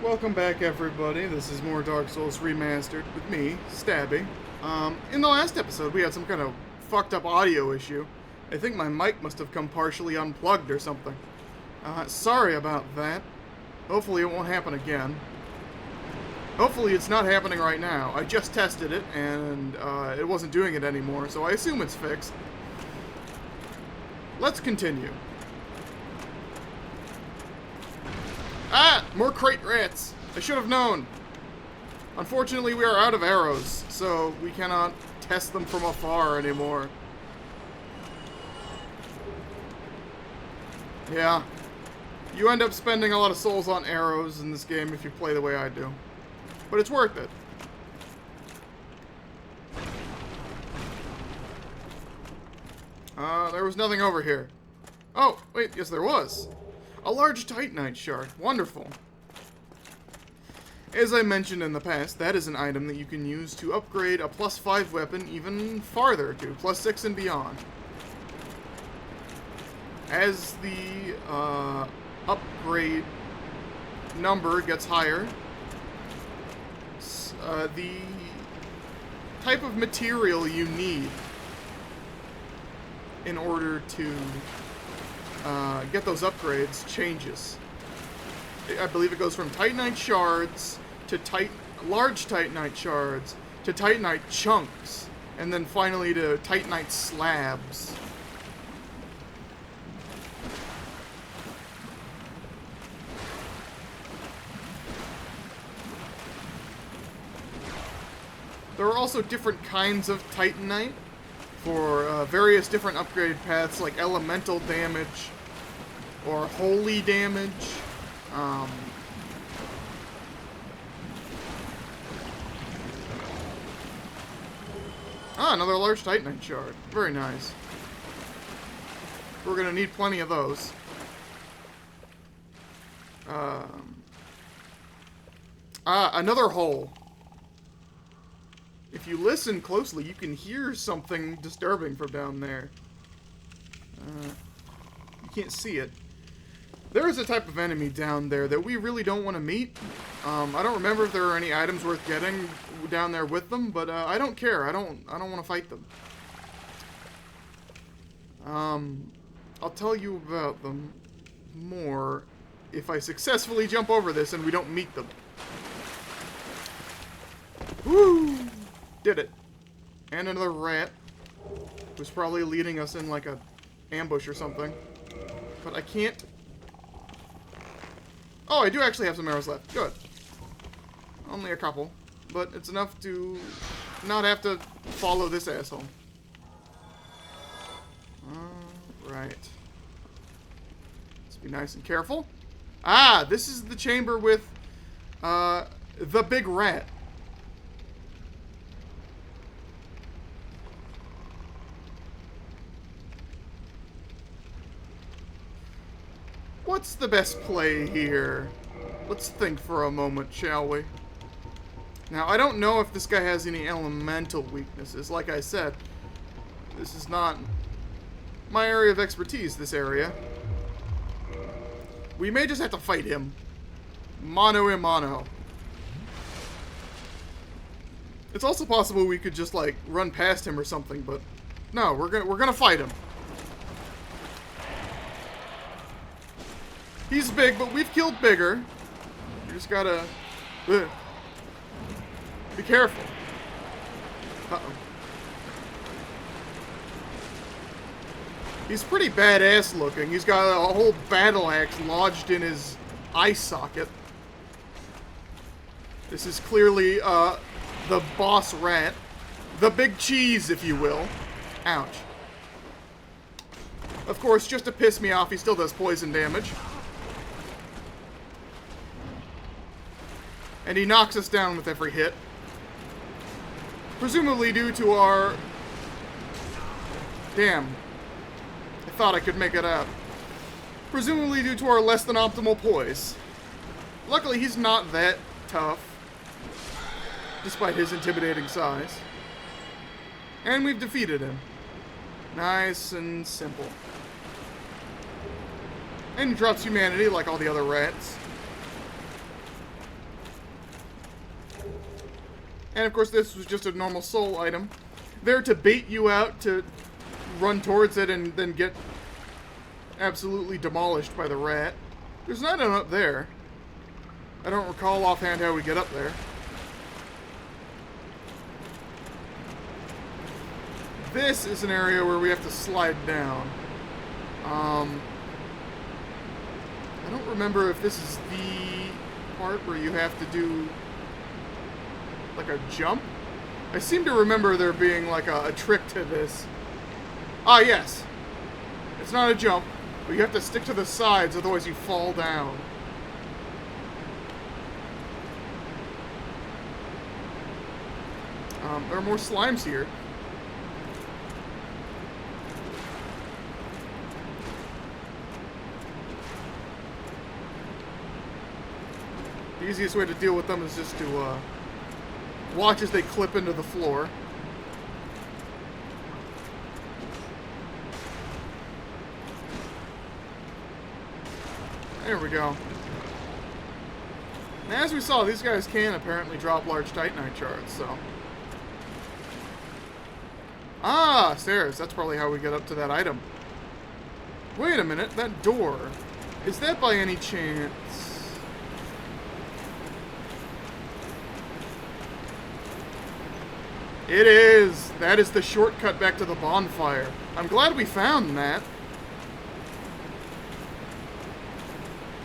Welcome back, everybody. This is more Dark Souls Remastered with me, Stabby. In the last episode, we had some kind of fucked up audio issue. I think my mic must have come partially unplugged or something. Sorry about that. Hopefully it won't happen again. Hopefully it's not happening right now. I just tested it, and it wasn't doing it anymore, so I assume it's fixed. Let's continue. Ah! More crate rats! I should have known. Unfortunately, we are out of arrows, so we cannot test them from afar anymore. Yeah. You end up spending a lot of souls on arrows in this game if you play the way I do. But it's worth it. There was nothing over here. Oh, wait, yes there was. A large Titanite shard. Wonderful. As I mentioned in the past, that is an item that you can use to upgrade a +5 weapon even farther to +6 and beyond. As the upgrade number gets higher, the type of material you need in order to get those upgrades changes. I believe it goes from Titanite shards to large Titanite shards to Titanite chunks, and then finally to Titanite slabs. There are also different kinds of Titanite for various different upgrade paths, like elemental damage or holy damage. Another large Titanite shard. Very nice. We're gonna need plenty of those. Another hole. If you listen closely, you can hear something disturbing from down there. You can't see it. There is a type of enemy down there that we really don't want to meet. I don't remember if there are any items worth getting down there with them, but I don't care. I don't want to fight them. I'll tell you about them more if I successfully jump over this and we don't meet them. Woo! Did it. And another rat, who's probably leading us in like a ambush or something. But I can't. Oh, I do actually have some arrows left. Good. Only a couple, but it's enough to not have to follow this asshole. Alright. Let's be nice and careful. Ah, this is the chamber with the big rat. What's the best play here? Let's think for a moment, shall we? Now, I don't know if this guy has any elemental weaknesses. Like I said, this is not my area of expertise, this area. We may just have to fight him. Mano a mano. It's also possible we could just, like, run past him or something, but no, we're gonna fight him. He's big, but we've killed bigger. You just gotta be careful. Uh-oh. He's pretty badass looking. He's got a whole battle axe lodged in his eye socket. This is clearly the boss rat. The big cheese, if you will. Ouch. Of course, just to piss me off, he still does poison damage. And he knocks us down with every hit. Presumably due to our... Damn. I thought I could make it out. Presumably due to our less than optimal poise. Luckily, he's not that tough, despite his intimidating size. And we've defeated him. Nice and simple. And drops humanity like all the other rats. And of course, this was just a normal soul item. There to bait you out to run towards it and then get absolutely demolished by the rat. There's an item up there. I don't recall offhand how we get up there. This is an area where we have to slide down. I don't remember if this is the part where you have to do like a jump. I seem to remember there being like a trick to this. Ah, yes. It's not a jump, but you have to stick to the sides, otherwise you fall down. There are more slimes here. The easiest way to deal with them is just to watch as they clip into the floor. There we go. And as we saw, these guys can apparently drop large Titanite shards, so... Ah, stairs. That's probably how we get up to that item. Wait a minute, that door. Is that by any chance... It is! That is the shortcut back to the bonfire. I'm glad we found that.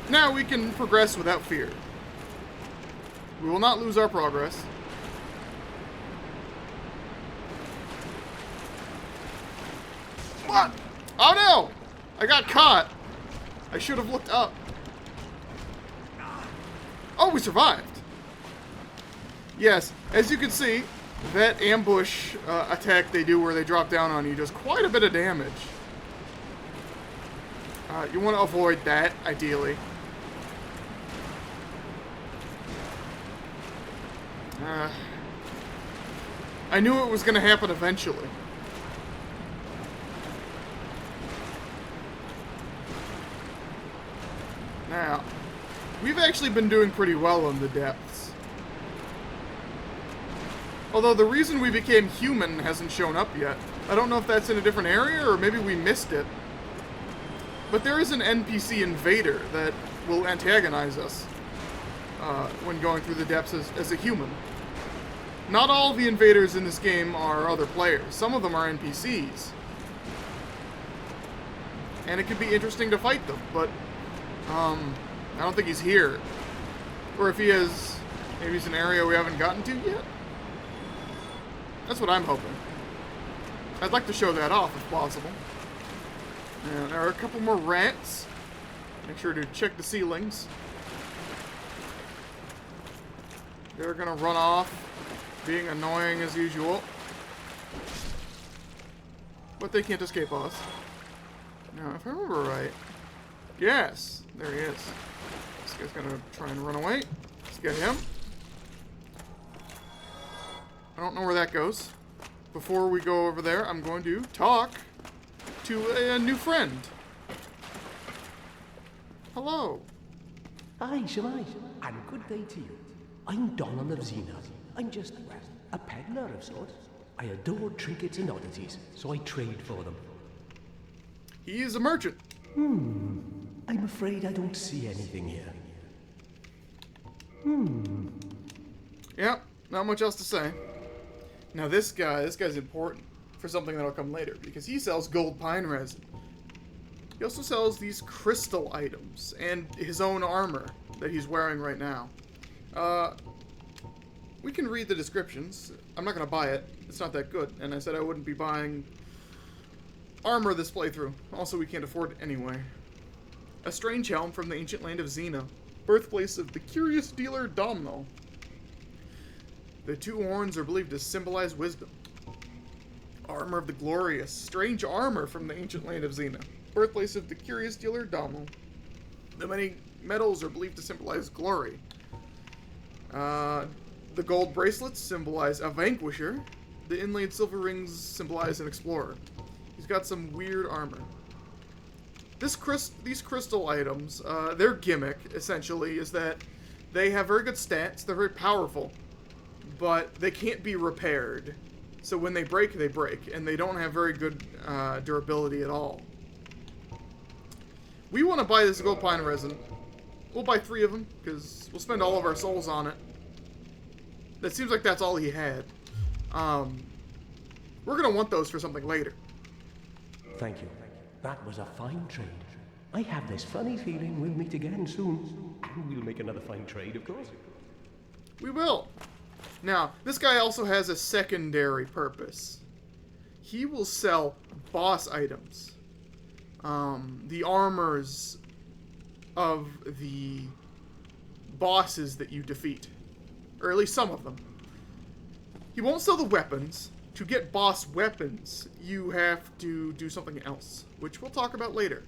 Now we can progress without fear. We will not lose our progress. What? Oh no! I got caught! I should have looked up. Oh, we survived! Yes, as you can see, that ambush attack they do where they drop down on you does quite a bit of damage. You want to avoid that, ideally. I knew it was going to happen eventually. Now, we've actually been doing pretty well in the depths. Although the reason we became human hasn't shown up yet. I don't know if that's in a different area or maybe we missed it. But there is an NPC invader that will antagonize us when going through the depths as a human. Not all the invaders in this game are other players. Some of them are NPCs. And it could be interesting to fight them, but I don't think he's here. Or if he is, maybe he's an area we haven't gotten to yet. That's what I'm hoping. I'd like to show that off if possible. And there are a couple more rats. Make sure to check the ceilings. They're gonna run off, being annoying as usual. But they can't escape us. Now, if I remember right... Yes! There he is. This guy's gonna try and run away. Let's get him. I don't know where that goes. Before we go over there, I'm going to talk to a new friend. Hello. Hi, Shemai, and good day to you. I'm Donald of Xena. I'm just, well, a peddler of sorts. I adore trinkets and oddities, so I trade for them. He is a merchant. I'm afraid I don't see anything here. Yep, not much else to say. Now this guy's important for something that'll come later, because he sells gold pine resin. He also sells these crystal items, and his own armor that he's wearing right now. We can read the descriptions. I'm not gonna buy it. It's not that good, and I said I wouldn't be buying armor this playthrough. Also, we can't afford it anyway. A strange helm from the ancient land of Xena, birthplace of the curious dealer Domino. The two horns are believed to symbolize wisdom. Armor of the glorious, strange armor from the ancient land of Xena, birthplace of the curious dealer Domino. The many metals are believed to symbolize glory. The gold bracelets symbolize a vanquisher. The inlaid silver rings symbolize an explorer. He's got some weird armor. These crystal items, their gimmick, essentially, is that they have very good stats, they're very powerful, but they can't be repaired. So when they break, and they don't have very good durability at all. We want to buy this gold pine resin. We'll buy 3 of them, because we'll spend all of our souls on it. That seems like that's all he had. We're going to want those for something later. Thank you. That was a fine trade. I have this funny feeling we'll meet again soon. And we'll make another fine trade, of course. We will. Now, this guy also has a secondary purpose. He will sell boss items. The armors of the bosses that you defeat. Or at least some of them. He won't sell the weapons. To get boss weapons, you have to do something else, which we'll talk about later.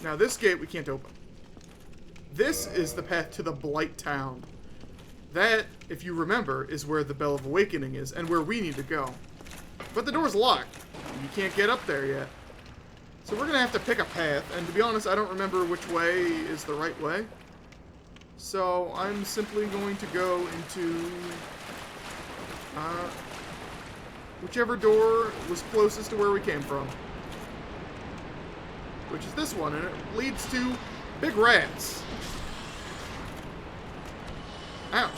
Now, this gate we can't open. This is the path to the Blight Town. That, if you remember, is where the Bell of Awakening is, and where we need to go. But the door's locked. You can't get up there yet. So we're going to have to pick a path, and to be honest, I don't remember which way is the right way. So I'm simply going to go into whichever door was closest to where we came from. Which is this one, and it leads to big rats. Ouch.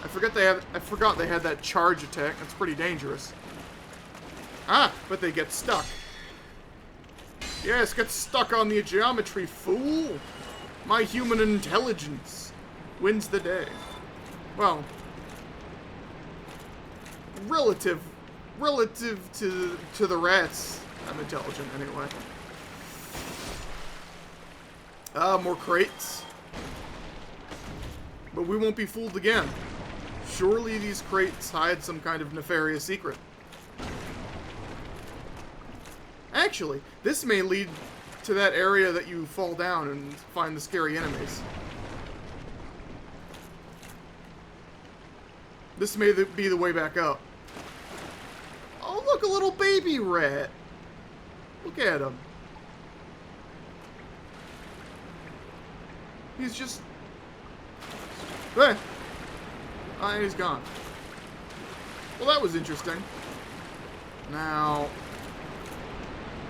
I forgot they had that charge attack. That's pretty dangerous. Ah, but they get stuck. Yes, get stuck on the geometry, fool. My human intelligence wins the day. Well, relative to the rats, I'm intelligent anyway. More crates. But we won't be fooled again. Surely these crates hide some kind of nefarious secret. Actually, this may lead to that area that you fall down and find the scary enemies. This may be the way back up. Oh, look, a little baby rat. Look at him. He's just... Eh. And he's gone. Well, that was interesting. Now...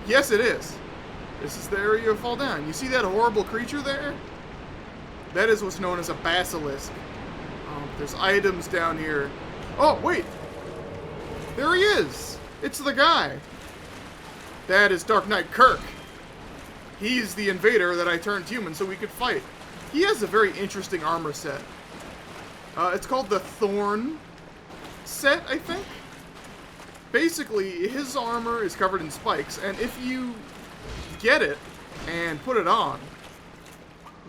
Yes, it is. This is the area you fall down. You see that horrible creature there? That is what's known as a basilisk. There's items down here. Oh, wait! There he is! It's the guy! That is Dark Knight Kirk. He's the invader that I turned human so we could fight. He has a very interesting armor set. It's called the Thorn set, I think? Basically, his armor is covered in spikes, and if you get it and put it on,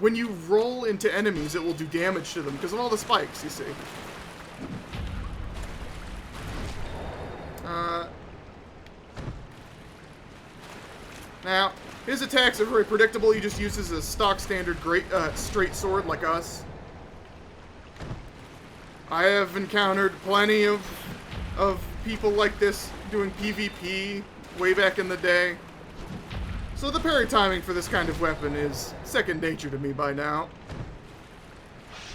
when you roll into enemies, it will do damage to them because of all the spikes, you see. Now, his attacks are very predictable. He just uses a stock standard straight sword like us. I have encountered plenty of people like this doing PvP way back in the day. So the parry timing for this kind of weapon is second nature to me by now.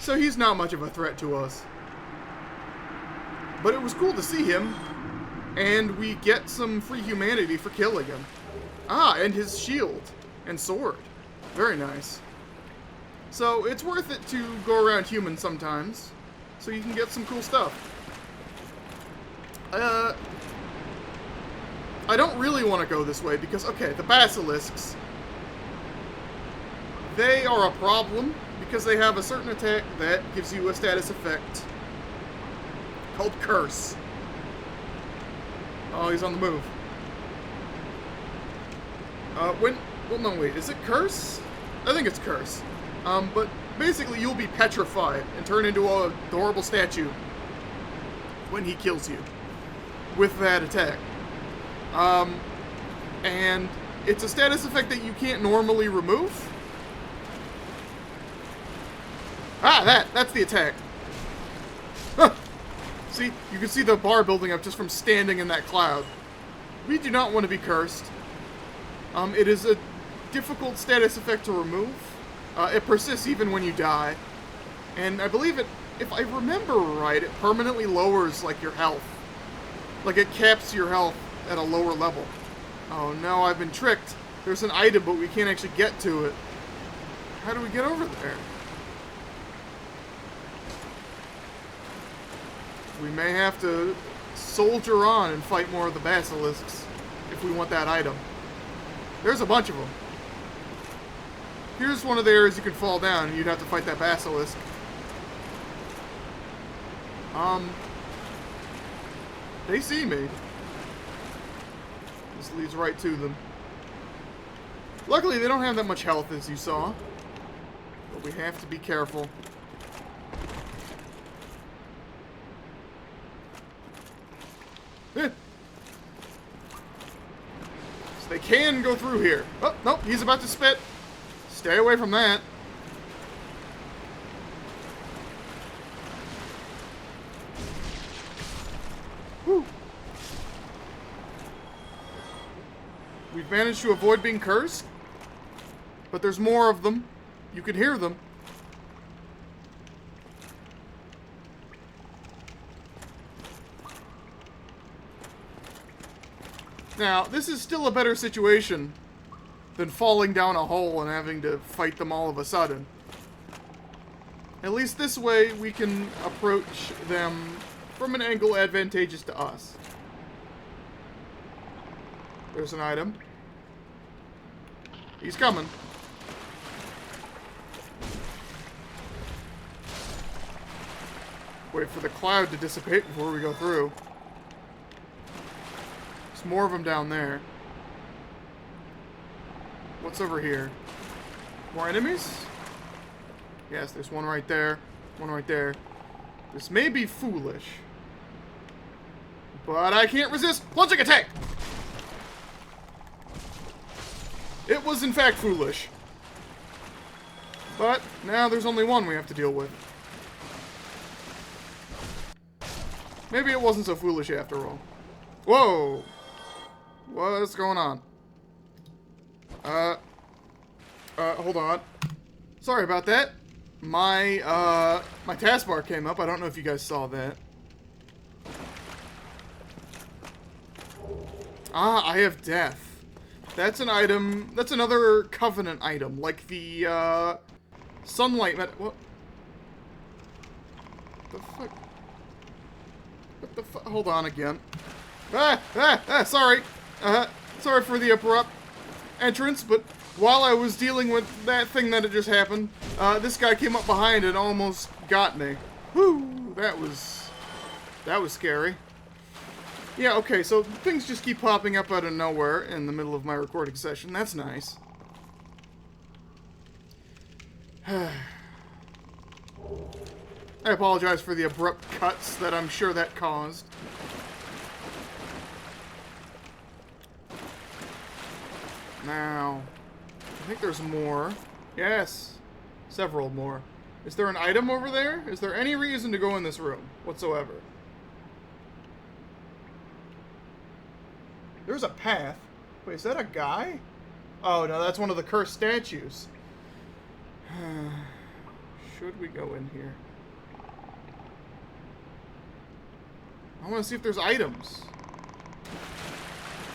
So he's not much of a threat to us. But it was cool to see him, and we get some free humanity for killing him. Ah, and his shield and sword. Very nice. So it's worth it to go around human sometimes, so you can get some cool stuff. I don't really want to go this way because, okay, the basilisks, they are a problem because they have a certain attack that gives you a status effect called Curse. Oh, he's on the move. Well, no, wait, is it Curse? I think it's Curse. But basically you'll be petrified and turn into a adorable statue when he kills you with that attack. And it's a status effect that you can't normally remove. Ah, that's the attack. Huh. See, you can see the bar building up just from standing in that cloud. We do not want to be cursed. It is a difficult status effect to remove. It persists even when you die. And I believe it, if I remember right, it permanently lowers, like, your health. Like, it caps your health at a lower level. Oh no, I've been tricked. There's an item, but we can't actually get to it. How do we get over there? We may have to soldier on and fight more of the basilisks if we want that item. There's a bunch of them. Here's one of the areas you could fall down and you'd have to fight that basilisk. They see me. This leads right to them. Luckily, they don't have that much health, as you saw. But we have to be careful. So they can go through here. Oh, nope, he's about to spit. Stay away from that. Whew. We've managed to avoid being cursed. But there's more of them. You can hear them. Now, this is still a better situation than falling down a hole and having to fight them all of a sudden. At least this way, we can approach them from an angle advantageous to us. There's an item. He's coming. Wait for the cloud to dissipate before we go through. There's more of them down there. What's over here? More enemies? Yes, there's one right there. One right there. This may be foolish. But I can't resist plunging attack! It was in fact foolish. But now there's only one we have to deal with. Maybe it wasn't so foolish after all. Whoa! What's going on? Hold on. Sorry about that. My taskbar came up. I don't know if you guys saw that. Ah, I have death. That's an item. That's another Covenant item, like the, sunlight what? The fuck? What the fuck? Hold on again. Sorry. Sorry for the abrupt entrance, but while I was dealing with that thing that had just happened, this guy came up behind and almost got me. Whew, that was scary. Yeah, okay, so things just keep popping up out of nowhere in the middle of my recording session. That's nice. I apologize for the abrupt cuts that I'm sure that caused. Now, I think there's more. Yes, several more. Is there an item over there? Is there any reason to go in this room whatsoever? There's a path. Wait, is that a guy? Oh, no, that's one of the cursed statues. Should we go in here? I want to see if there's items.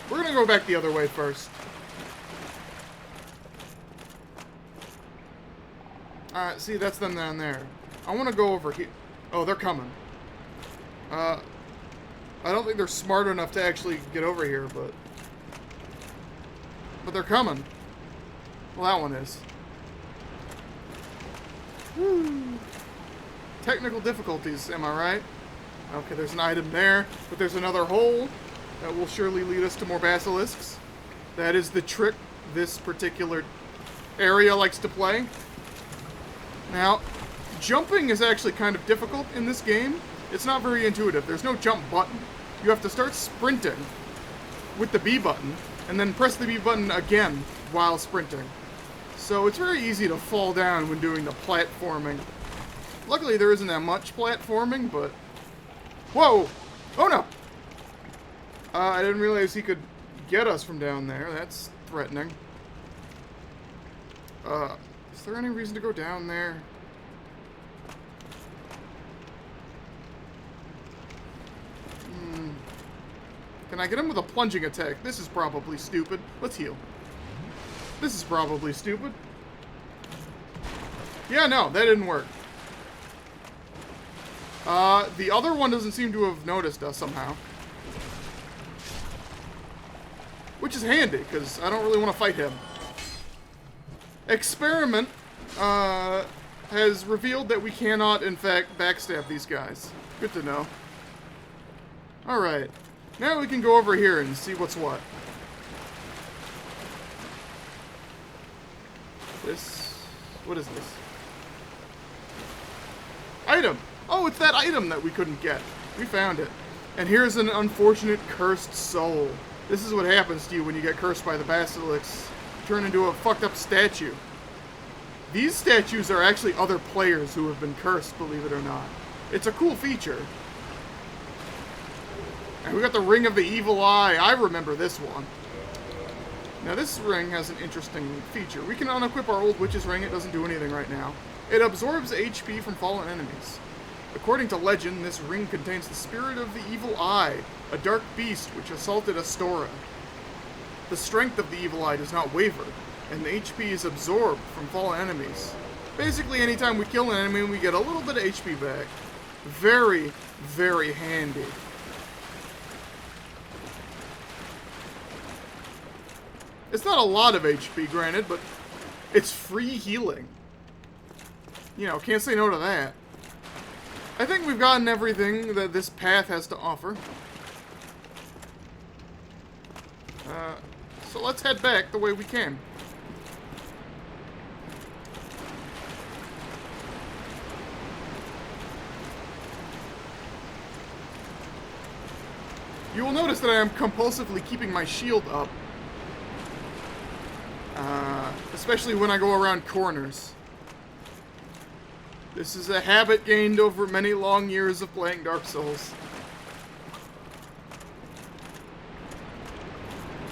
We're going to go back the other way first. See, that's them down there. I want to go over here. Oh, they're coming. I don't think they're smart enough to actually get over here, but they're coming. Well, that one is. Woo. Technical difficulties, am I right? Okay, there's an item there, but there's another hole that will surely lead us to more basilisks. That is the trick this particular area likes to play. Now, jumping is actually kind of difficult in this game. It's not very intuitive. There's no jump button. You have to start sprinting with the B button, and then press the B button again while sprinting. So it's very easy to fall down when doing the platforming. Luckily, there isn't that much platforming, but... Whoa! Oh no! I didn't realize he could get us from down there. That's threatening. Is there any reason to go down there? Can I get him with a plunging attack? This is probably stupid. Let's heal. This is probably stupid. Yeah, no, that didn't work. The other one doesn't seem to have noticed us somehow. Which is handy, because I don't really want to fight him. Experiment has revealed that we cannot, in fact, backstab these guys. Good to know. Alright. Now we can go over here and see what's what. What is this? Item! Oh, it's that item that we couldn't get. We found it. And here's an unfortunate cursed soul. This is what happens to you when you get cursed by the basilisks. You turn into a fucked up statue. These statues are actually other players who have been cursed, believe it or not. It's a cool feature. And we got the Ring of the Evil Eye. I remember this one. Now this ring has an interesting feature. We can unequip our old witch's ring. It doesn't do anything right now. It absorbs HP from fallen enemies. According to legend, this ring contains the spirit of the Evil Eye, a dark beast which assaulted Astora. The strength of the Evil Eye does not waver, and the HP is absorbed from fallen enemies. Basically, anytime we kill an enemy, we get a little bit of HP back. Very, very handy. It's not a lot of HP, granted, but it's free healing. You know, can't say no to that. I think we've gotten everything that this path has to offer. So let's head back the way we came. You will notice that I am compulsively keeping my shield up. Especially when I go around corners. This is a habit gained over many long years of playing Dark Souls.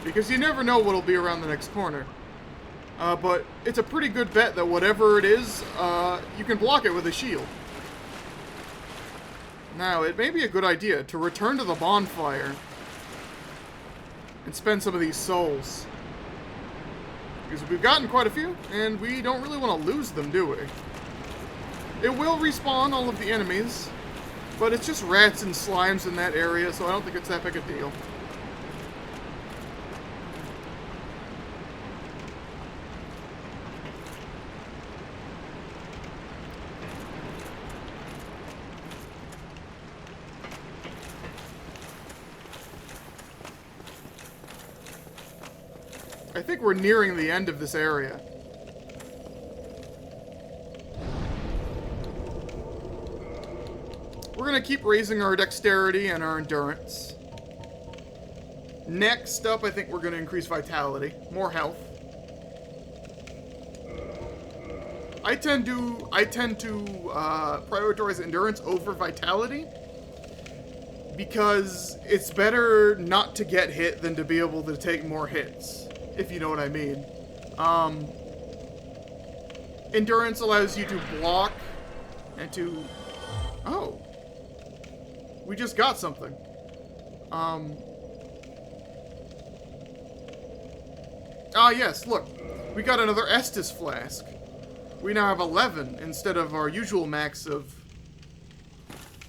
Because you never know what'll be around the next corner. But it's a pretty good bet that whatever it is, you can block it with a shield. Now, it may be a good idea to return to the bonfire and spend some of these souls. Because we've gotten quite a few, and we don't really want to lose them, do we? It will respawn all of the enemies, but it's just rats and slimes in that area, so I don't think it's that big a deal. I think we're nearing the end of this area. We're going to keep raising our dexterity and our endurance. Next up, I think we're going to increase vitality. More health. I tend to prioritize endurance over vitality because it's better not to get hit than to be able to take more hits, if you know what I mean. Endurance allows you to block and to... Oh. We just got something. Ah, yes, look. We got another Estus flask. We now have 11 instead of our usual max of...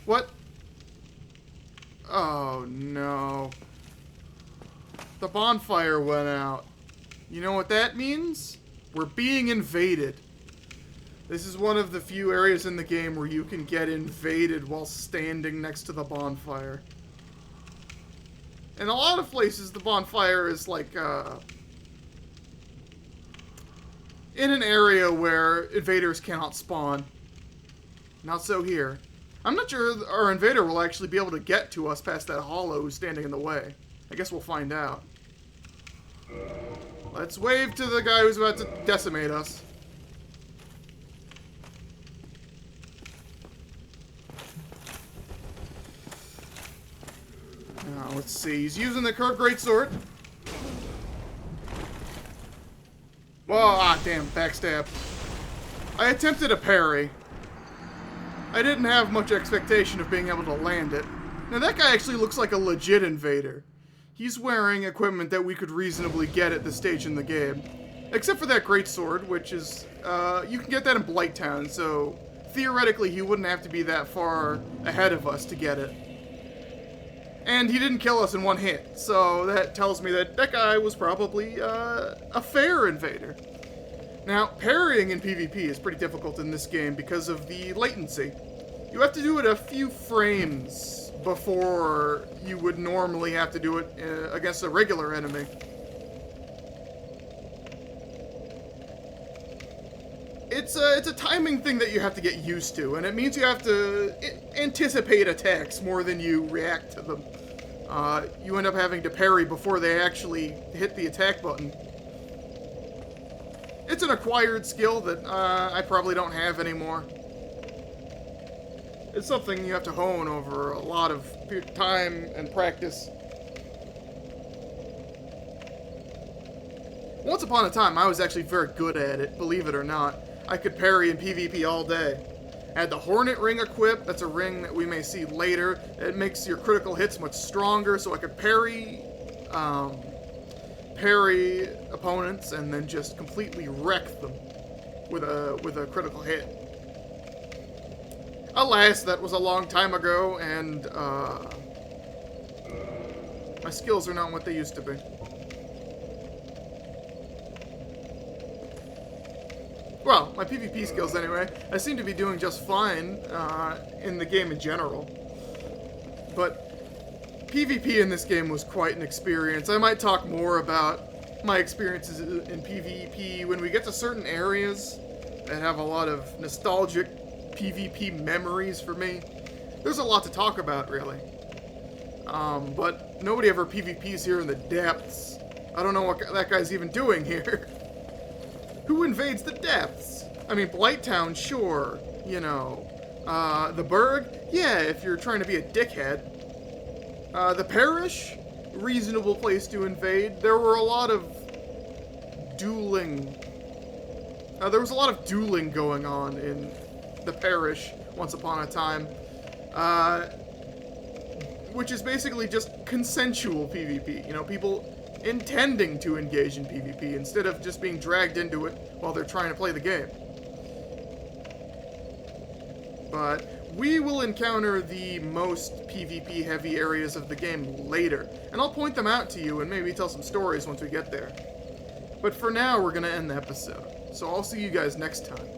What? Oh, no. The bonfire went out. You know what that means? We're being invaded. This is one of the few areas in the game where you can get invaded while standing next to the bonfire. In a lot of places, the bonfire is like, in an area where invaders cannot spawn. Not so here. I'm not sure our invader will actually be able to get to us past that hollow who's standing in the way. I guess we'll find out. Let's wave to the guy who's about to decimate us. Now, let's see. He's using the curved greatsword. Oh, damn. Backstab. I attempted a parry. I didn't have much expectation of being able to land it. Now, that guy actually looks like a legit invader. he's wearing equipment that we could reasonably get at this stage in the game. Except for that greatsword, which is, you can get that in Blighttown, so theoretically he wouldn't have to be that far ahead of us to get it. And he didn't kill us in one hit, so that tells me that that guy was probably a fair invader. Now, parrying in PvP is pretty difficult in this game because of the latency. You have to do it a few frames before you would normally have to do it against a regular enemy. It's a timing thing that you have to get used to, and it means you have to anticipate attacks more than you react to them. You end up having to parry before they actually hit the attack button. It's an acquired skill that I probably don't have anymore. It's something you have to hone over a lot of time and practice. Once upon a time, I was actually very good at it, believe it or not. I could parry in PvP all day. I had the Hornet Ring equipped. That's a ring that we may see later. It makes your critical hits much stronger, so I could parry opponents and then just completely wreck them with a critical hit. Alas, that was a long time ago, and my skills are not what they used to be. Well, my PvP skills anyway. I seem to be doing just fine in the game in general. But PvP in this game was quite an experience. I might talk more about my experiences in PvP when we get to certain areas that have a lot of nostalgic PvP memories for me. There's a lot to talk about, really. But nobody ever PvPs here in the depths. I don't know what that guy's even doing here. Who invades the depths? I mean, Blighttown, sure. You know. The Burg? Yeah, if you're trying to be a dickhead. The Parish? Reasonable place to invade. There were a lot of dueling. There was a lot of dueling going on in the Parish once upon a time. Which is basically just consensual PvP. You know, people intending to engage in PvP instead of just being dragged into it while they're trying to play the game. But we will encounter the most PvP heavy areas of the game later, and I'll point them out to you and maybe tell some stories once we get there. But for now, we're going to end the episode, so I'll see you guys next time.